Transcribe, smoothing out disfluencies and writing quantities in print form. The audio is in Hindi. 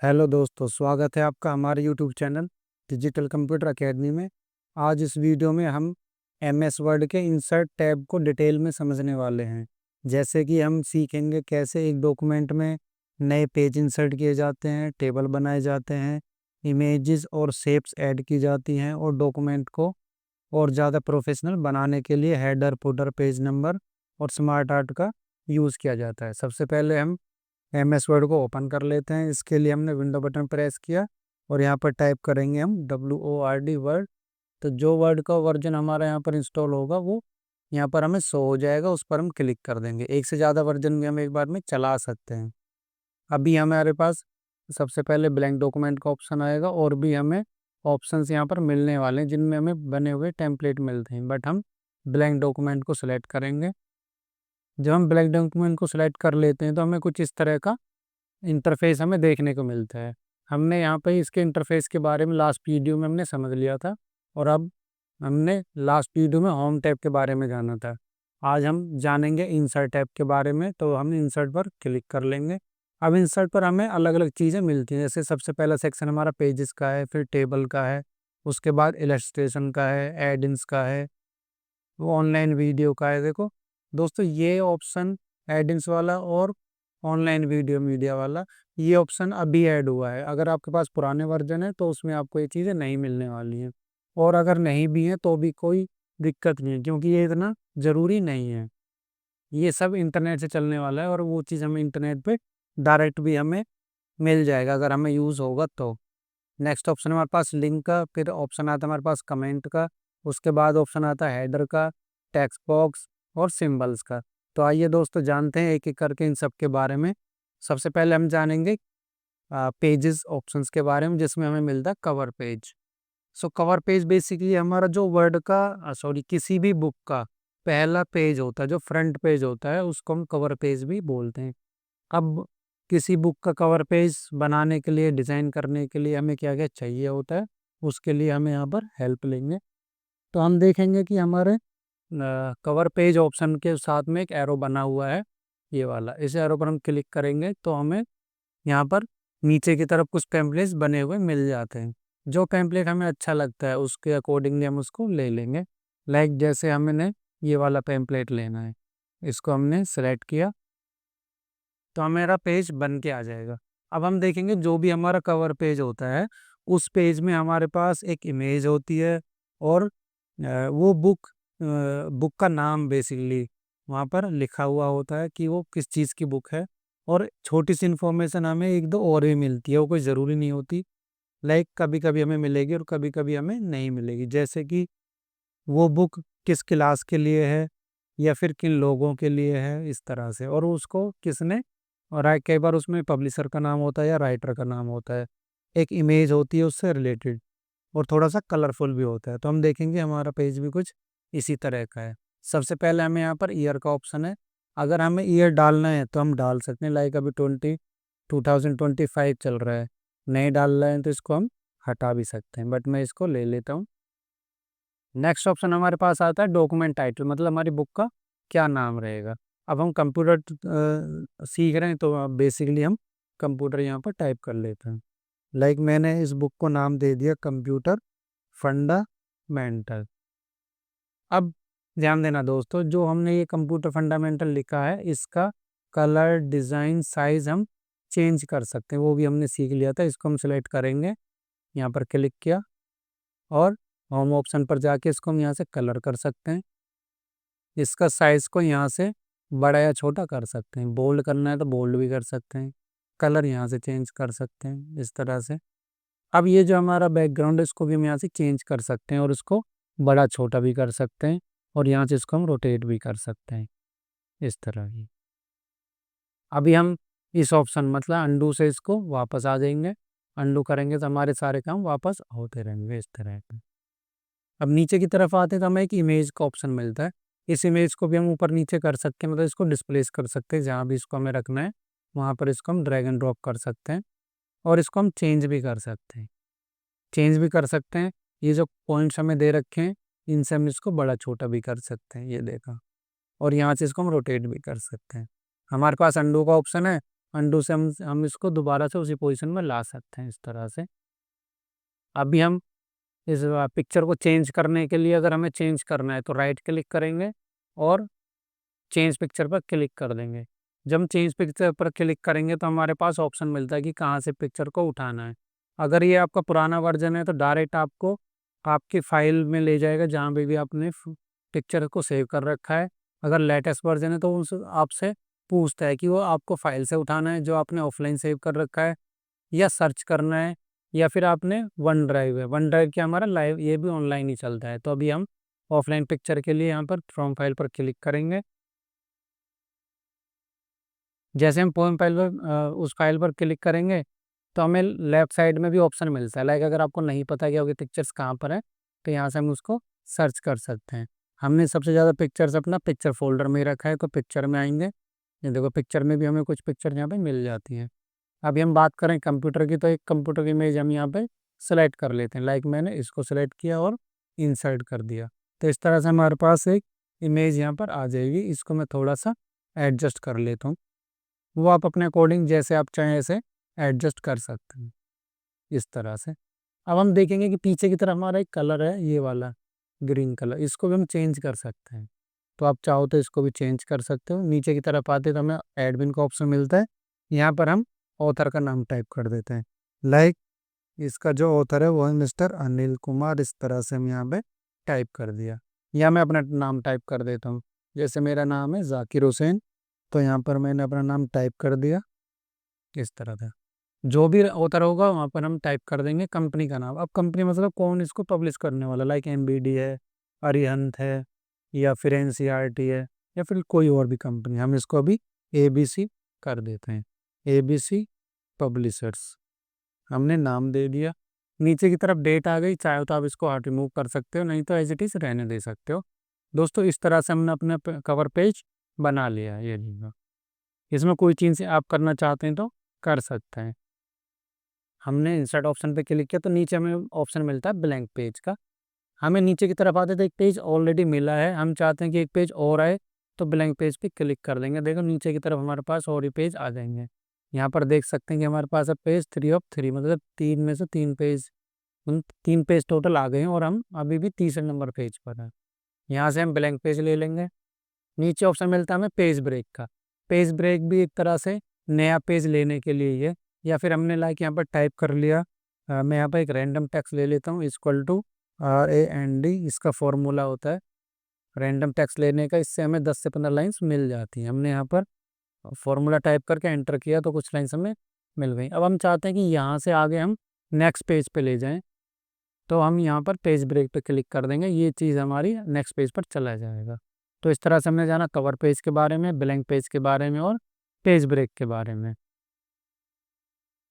हेलो दोस्तों, स्वागत है आपका हमारे YouTube channel digital computer academy में। आज इस वीडियो में हम एमएस वर्ड के इंसर्ट टैब को डिटेल में समझने वाले हैं। जैसे कि हम सीखेंगे कैसे एक डॉक्यूमेंट में नए पेज इंसर्ट किए जाते हैं, टेबल बनाए जाते हैं, इमेजेस और शेप्स ऐड की जाती हैं और डॉक्यूमेंट को और ज़्यादा प्रोफेशनल बनाने के लिए हेडर, फुटर, पेज नंबर और स्मार्ट आर्ट का यूज़ किया जाता है। सबसे पहले हम एमएस वर्ड को ओपन कर लेते हैं। इसके लिए हमने विंडो बटन प्रेस किया और यहाँ पर टाइप करेंगे हम WORD वर्ड। तो जो वर्ड का वर्जन हमारा यहाँ पर इंस्टॉल होगा वो यहाँ पर हमें शो हो जाएगा, उस पर हम क्लिक कर देंगे। एक से ज़्यादा वर्जन भी हम एक बार में चला सकते हैं। अभी हमारे पास सबसे पहले ब्लैंक डॉक्यूमेंट का ऑप्शन आएगा और भी हमें ऑप्शंस यहाँ पर मिलने वाले हैं जिनमें हमें बने हुए टेम्पलेट मिलते हैं, बट हम ब्लैंक डॉक्यूमेंट को सिलेक्ट करेंगे। जब हम ब्लैंक डॉक्यूमेंट को सिलेक्ट कर लेते हैं तो हमें कुछ इस तरह का इंटरफेस हमें देखने को मिलता है। हमने यहाँ पे इसके इंटरफेस के बारे में लास्ट वीडियो में हमने समझ लिया था और अब हमने लास्ट वीडियो में होम टैब के बारे में जाना था। आज हम जानेंगे इंसर्ट टैब के बारे में, तो हम इंसर्ट पर क्लिक कर लेंगे। अब इंसर्ट पर हमें अलग अलग चीज़ें मिलती हैं। जैसे सबसे पहला सेक्शन हमारा पेजेस का है, फिर टेबल का है, उसके बाद इलस्ट्रेशन का है, एड इन्स का है, वो ऑनलाइन वीडियो का है। देखो दोस्तों, ये ऑप्शन एड इन्स वाला और ऑनलाइन वीडियो मीडिया वाला, ये ऑप्शन अभी ऐड हुआ है। अगर आपके पास पुराने वर्जन है तो उसमें आपको ये चीज़ें नहीं मिलने वाली हैं, और अगर नहीं भी हैं तो भी कोई दिक्कत नहीं है, क्योंकि ये इतना ज़रूरी नहीं है। ये सब इंटरनेट से चलने वाला है और वो चीज़ हमें इंटरनेट पे डायरेक्ट भी हमें मिल जाएगा अगर हमें यूज़ होगा तो। नेक्स्ट ऑप्शन हमारे पास लिंक का, फिर ऑप्शन आता है हमारे पास कमेंट का, उसके बाद ऑप्शन आता है हेडर का, टेक्स्ट बॉक्स और सिंबल्स का। तो आइए दोस्तों जानते हैं एक एक करके इन सब के बारे में। सबसे पहले हम जानेंगे पेजेस ऑप्शंस के बारे में, जिसमें हमें मिलता है कवर पेज। सो कवर पेज बेसिकली हमारा जो वर्ड का सॉरी किसी भी बुक का पहला पेज होता है, जो फ्रंट पेज होता है, उसको हम कवर पेज भी बोलते हैं। अब किसी बुक का कवर पेज बनाने के लिए, डिज़ाइन करने के लिए हमें क्या क्या चाहिए होता है, उसके लिए हमें यहाँ पर हेल्प लेंगे। तो हम देखेंगे कि हमारे कवर पेज ऑप्शन के साथ में एक एरो बना हुआ है, ये वाला। इस एरो पर हम क्लिक करेंगे तो हमें यहाँ पर नीचे की तरफ कुछ टेम्पलेट्स बने हुए मिल जाते हैं। जो टेम्पलेट हमें अच्छा लगता है उसके अकॉर्डिंगली हम उसको ले लेंगे। लाइक जैसे हमने ये वाला टेम्पलेट लेना है, इसको हमने सेलेक्ट किया तो हमारा पेज बन के आ जाएगा। अब हम देखेंगे जो भी हमारा कवर पेज होता है उस पेज में हमारे पास एक इमेज होती है और वो बुक का नाम बेसिकली वहाँ पर लिखा हुआ होता है कि वो किस चीज़ की बुक है। और छोटी सी इन्फॉर्मेशन हमें एक दो और भी मिलती है, वो कोई ज़रूरी नहीं होती। लाइक कभी कभी हमें मिलेगी और कभी कभी हमें नहीं मिलेगी। जैसे कि वो बुक किस क्लास के लिए है या फिर किन लोगों के लिए है, इस तरह से, और उसको किसने, और कई बार उसमें पब्लिशर का नाम होता है या राइटर का नाम होता है। एक इमेज होती है उससे रिलेटेड और थोड़ा सा कलरफुल भी होता है। तो हम देखेंगे हमारा पेज भी कुछ इसी तरह का है। सबसे पहले हमें यहाँ पर ईयर का ऑप्शन है। अगर हमें ईयर डालना है तो हम डाल सकते हैं। लाइक अभी 2025 चल रहा है, नहीं डाल रहे हैं तो इसको हम हटा भी सकते हैं, बट मैं इसको ले लेता हूँ। नेक्स्ट ऑप्शन हमारे पास आता है डॉक्यूमेंट टाइटल, मतलब हमारी बुक का क्या नाम रहेगा। अब हम कंप्यूटर सीख रहे हैं तो बेसिकली हम कंप्यूटर यहाँ पर टाइप कर लेते हैं। लाइक मैंने इस बुक को नाम दे दिया कंप्यूटर फंडामेंटल। अब ध्यान देना दोस्तों, जो हमने ये कंप्यूटर फंडामेंटल लिखा है इसका कलर, डिज़ाइन, साइज हम चेंज कर सकते हैं, वो भी हमने सीख लिया था। इसको हम सिलेक्ट करेंगे, यहाँ पर क्लिक किया और होम ऑप्शन पर जाके इसको हम यहाँ से कलर कर सकते हैं। इसका साइज को यहाँ से बड़ा या छोटा कर सकते हैं, बोल्ड करना है तो बोल्ड भी कर सकते हैं, कलर यहाँ से चेंज कर सकते हैं इस तरह से। अब ये जो हमारा बैकग्राउंड है इसको भी हम यहाँ से चेंज कर सकते हैं और इसको बड़ा छोटा भी कर सकते हैं, और यहाँ से इसको हम रोटेट भी कर सकते हैं इस तरह की। अभी हम इस ऑप्शन मतलब अंडू से इसको वापस आ जाएंगे। अंडू करेंगे तो हमारे सारे काम वापस होते रहेंगे इस तरह के। अब नीचे की तरफ आते हैं तो हमें एक इमेज का ऑप्शन मिलता है। इस इमेज को भी हम ऊपर नीचे कर सकते हैं, मतलब इसको डिस्प्लेस कर सकते हैं। जहाँ भी इसको हमें रखना है वहाँ पर इसको हम ड्रैग एंड ड्रॉप कर सकते हैं और इसको हम चेंज भी कर सकते हैं। ये जो पॉइंट्स हमें दे रखे हैं इनसे हम इसको बड़ा छोटा भी कर सकते हैं, ये देखा। और यहाँ से इसको हम रोटेट भी कर सकते हैं। हमारे पास अंडू का ऑप्शन है, अंडू से हम इसको दोबारा से उसी पोजीशन में ला सकते हैं इस तरह से। अभी हम इस पिक्चर को चेंज करने के लिए, अगर हमें चेंज करना है तो राइट क्लिक करेंगे और चेंज पिक्चर पर क्लिक कर देंगे। जब हम चेंज पिक्चर पर क्लिक करेंगे तो हमारे पास ऑप्शन मिलता है कि कहाँ से पिक्चर को उठाना है। अगर ये आपका पुराना वर्जन है तो डायरेक्ट आपको आपकी फाइल में ले जाएगा जहाँ पे भी आपने पिक्चर को सेव कर रखा है। अगर लेटेस्ट वर्जन है तो उस आपसे पूछता है कि वो आपको फाइल से उठाना है जो आपने ऑफलाइन सेव कर रखा है, या सर्च करना है, या फिर आपने वन ड्राइव है। वन ड्राइव क्या हमारा लाइव, ये भी ऑनलाइन ही चलता है। तो अभी हम ऑफलाइन पिक्चर के लिए यहाँ पर फ्रॉम फाइल पर क्लिक करेंगे। जैसे हम पोएम फाइल पर उस फाइल पर क्लिक करेंगे तो हमें लेफ्ट साइड में भी ऑप्शन मिलता है। लाइक अगर आपको नहीं पता कि आपके पिक्चर्स कहाँ पर है तो यहाँ से हम उसको सर्च कर सकते हैं। हमने सबसे ज़्यादा पिक्चर्स अपना पिक्चर फोल्डर में ही रखा है, तो पिक्चर में आएंगे। ये देखो पिक्चर में भी हमें कुछ पिक्चर यहाँ पे मिल जाती हैं। अभी हम बात करें कंप्यूटर की, तो एक कंप्यूटर की इमेज हम यहाँ पे सेलेक्ट कर लेते हैं। लाइक मैंने इसको सेलेक्ट किया और इंसर्ट कर दिया, तो इस तरह से हमारे पास एक इमेज यहाँ पर आ जाएगी। इसको मैं थोड़ा सा एडजस्ट कर लेता हूँ, वो आप अपने अकॉर्डिंग जैसे आप चाहें ऐसे एडजस्ट कर सकते हैं इस तरह से। अब हम देखेंगे कि पीछे की तरफ हमारा एक कलर है, ये वाला ग्रीन कलर, इसको भी हम चेंज कर सकते हैं। तो आप चाहो तो इसको भी चेंज कर सकते हो। नीचे की तरफ आते तो हमें एडमिन का ऑप्शन मिलता है, यहाँ पर हम ऑथर का नाम टाइप कर देते हैं। लाइक इसका जो ऑथर है वो है मिस्टर अनिल कुमार, इस तरह से हम यहाँ पे टाइप कर दिया। या मैं अपना नाम टाइप कर देता हूँ, जैसे मेरा नाम है जाकिर हुसैन, तो यहाँ पर मैंने अपना नाम टाइप कर दिया इस तरह से। जो भी ऑथर होगा वहाँ पर हम टाइप कर देंगे कंपनी का नाम। अब कंपनी मतलब कौन इसको पब्लिश करने वाला, लाइक एमबीडी है, अरिहंत है, या फिर एनसीईआरटी है, या फिर कोई और भी कंपनी। हम इसको अभी एबीसी कर देते हैं, एबीसी पब्लिशर्स, हमने नाम दे दिया। नीचे की तरफ डेट आ गई, चाहे तो आप इसको हट रिमूव कर सकते हो, नहीं तो एज इट इज़ रहने दे सकते हो। दोस्तों इस तरह से हमने अपना कवर पेज बना लिया है। ये लीजिए, इसमें कोई चीज़ आप करना चाहते हैं तो कर सकते हैं। हमने इंसर्ट ऑप्शन पे क्लिक किया तो नीचे हमें ऑप्शन मिलता है ब्लैंक पेज का। हमें नीचे की तरफ आते तो एक पेज ऑलरेडी मिला है, हम चाहते हैं कि एक पेज और आए, तो ब्लैंक पेज पे क्लिक कर देंगे। देखो नीचे की तरफ हमारे पास और ही पेज आ जाएंगे। यहाँ पर देख सकते हैं कि हमारे पास है पेज 3 ऑफ 3, मतलब 3 में से 3 पेज, 3 पेज टोटल आ गए हैं, और हम अभी भी तीसरे नंबर पेज पर हैं। यहाँ से हम ब्लैंक पेज ले लेंगे। नीचे ऑप्शन मिलता है हमें पेज ब्रेक का। पेज ब्रेक भी एक तरह से नया पेज लेने के लिए ही है। या फिर हमने लाइक यहाँ पर टाइप कर लिया, मैं यहाँ पर एक रैंडम टेक्स्ट ले लेता हूँ, इक्वल टू RAND, इसका फॉर्मूला होता है रैंडम टेक्स्ट लेने का। इससे हमें 10 से 15 लाइन्स मिल जाती हैं। हमने यहाँ पर फॉर्मूला टाइप करके एंटर किया तो कुछ लाइन्स हमें मिल गई। अब हम चाहते हैं कि यहाँ से आगे हम नेक्स्ट पेज पे ले जाएं, तो हम यहाँ पर पेज ब्रेक पे क्लिक कर देंगे, ये चीज़ हमारी नेक्स्ट पेज पर चला जाएगा। तो इस तरह से हमने जाना कवर पेज के बारे में, ब्लैंक पेज के बारे में और पेज ब्रेक के बारे में।